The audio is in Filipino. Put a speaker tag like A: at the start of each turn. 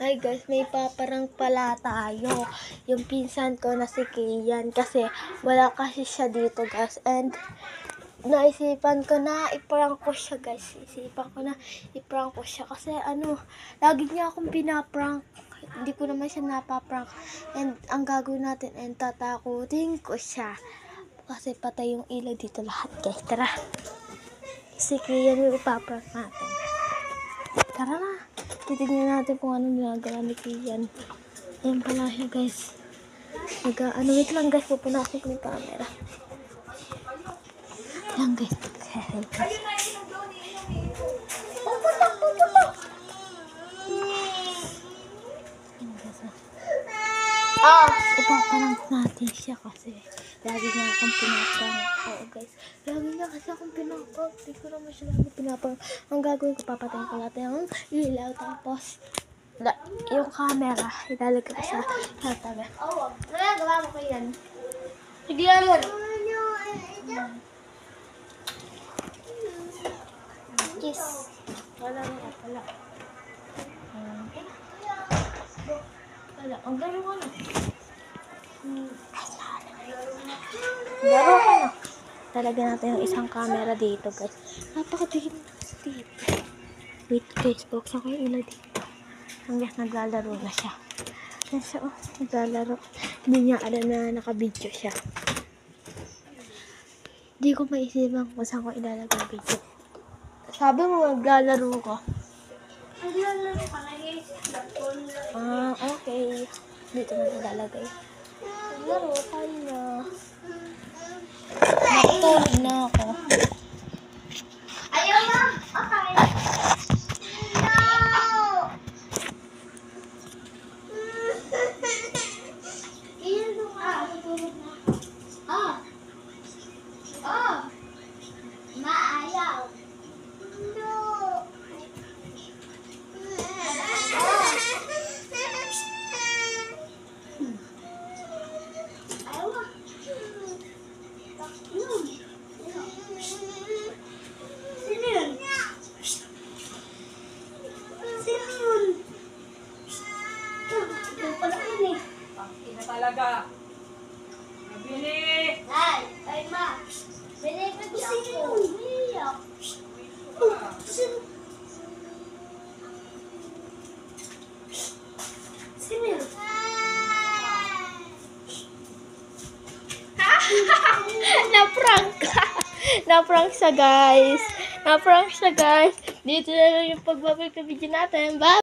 A: Hi guys, may paparang pala tayo. Yung pinsan ko na si Kian kasi wala kasi siya dito guys. And naisipan ko na iprank ko siya guys. Iprank ko siya kasi lagi niya akong pinaprank. Hindi ko naman siya napaprank. And ang gagawin natin and tatakutin ko siya. Kasi patay yung ilaw dito lahat guys. Tara. Si Kian yung ipaprank natin. Tara na. Titignan natin kung anong ginagawa ni Kian. Ayan pala siya guys. Wait lang guys, pupunasin ko yung camera. Ayan guys. Ipaparank natin siya kasi lagi niya akong pinaprank. Oo guys, lagi niya kasi akong pinaprank. Hindi ko naman siya lagi pinaprank. Ang gagawin ko, papatayin ko natin yung ilaw. Tapos yung camera ilalagay ko sa tabi. Nagagawa mo ko yan. Sige naman. Kiss. Wala. Ang gano'n ko na. Laro ka na. Talagyan natin yung isang camera dito guys. Napakatigil na dito. Wait guys, buksan ko yung ilaw dito. Hanggang naglalaro na siya. Yan siya naglalaro. Hindi niya alam na naka-video siya. Hindi ko maisipan kung saan ko ilalagay ang video. Sabi mo naglalaro ko. Naglalaro ka na guys. Okay. Dito na ilalagay. Laro tayo na. Natulog na ako. Ayaw na. Okay. Maayaw. No.
B: Talaga. Nabili.
A: Ay, ma. Bili pa di ako. Umiyak. Sino? Na-prank siya guys. Dito na lang yung pagbabalik ng video natin. Bye!